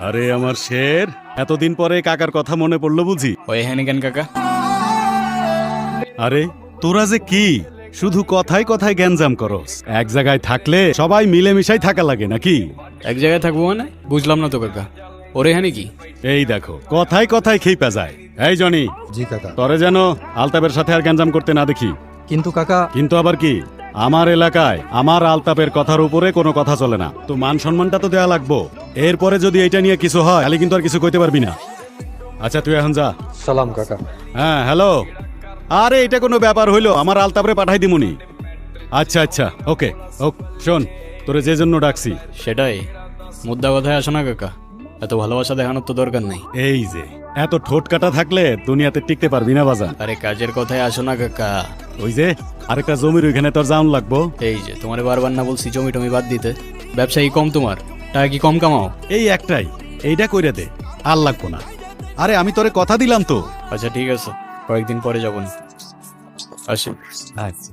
আরে আমার শের, এতদিন পরে কাকার কথা মনে পড়লো বুঝি? ওই হ্যানি কেন কাকা? আরে তোরা যে কি শুধু কথায় কথায় গ্যাঞ্জাম করস, এক জায়গায় থাকলে সবাই মিলেমিশাই থাকা লাগে নাকি? এক জায়গায় থাকবো মানে বুঝলাম না তো কাকা। ওরে হ্যানি কি? এই দেখো কথায় কথায় খেইপা যায়। এই জনি, জি কাকা। তরে যেন আলতাপের সাথে আর গ্যাঞ্জাম করতে না দেখি। কিন্তু কাকা, কিন্তু আবার কি, আমার এলাকায় আমার আলতাপের কথার উপরে কোনো কথা চলে না, তো মান সম্মানটা তো দেয়া লাগবো। এরপরে যদি এটা নিয়ে কিছু হয় তাহলে কিন্তু আর কিছু কইতে পারবি না। আচ্ছা তুই এখন যা। সালাম কাকা। হ্যাঁ হ্যালো। আরে এটা কোনো ব্যাপার হইলো, আমার আলতাপরে পাঠাই দিমুনি। আচ্ছা আচ্ছা ওকে ওকে। শোন, তোরে যে জন্য ডাকছি, সেটাই মুদ্রা কথায় আসো না কাকা, এত ভালোবাসা দেখানোর তো দরকার নেই। এই যে এত ঠোঁট কাটা থাকলে দুনিয়াতে টিকতে পারবি না বাজান। আরে কাজের কথায় আসো না কাকা। ওই যে আরেকটা জমির ওইখানে তোর জাউন লাগবো। এই যে তোমার বারবার না বলছি জমি টমি বাদ দিতে, ব্যবসায়ী কম তোমার, টাকা কি কম কামাও? এই একটাই, এইটা কইরা দে, আর লাগবো না। আরে আমি তোরে কথা দিলাম তো। আচ্ছা ঠিক আছে, কয়েকদিন পরে যাবো না। আসি। আচ্ছা।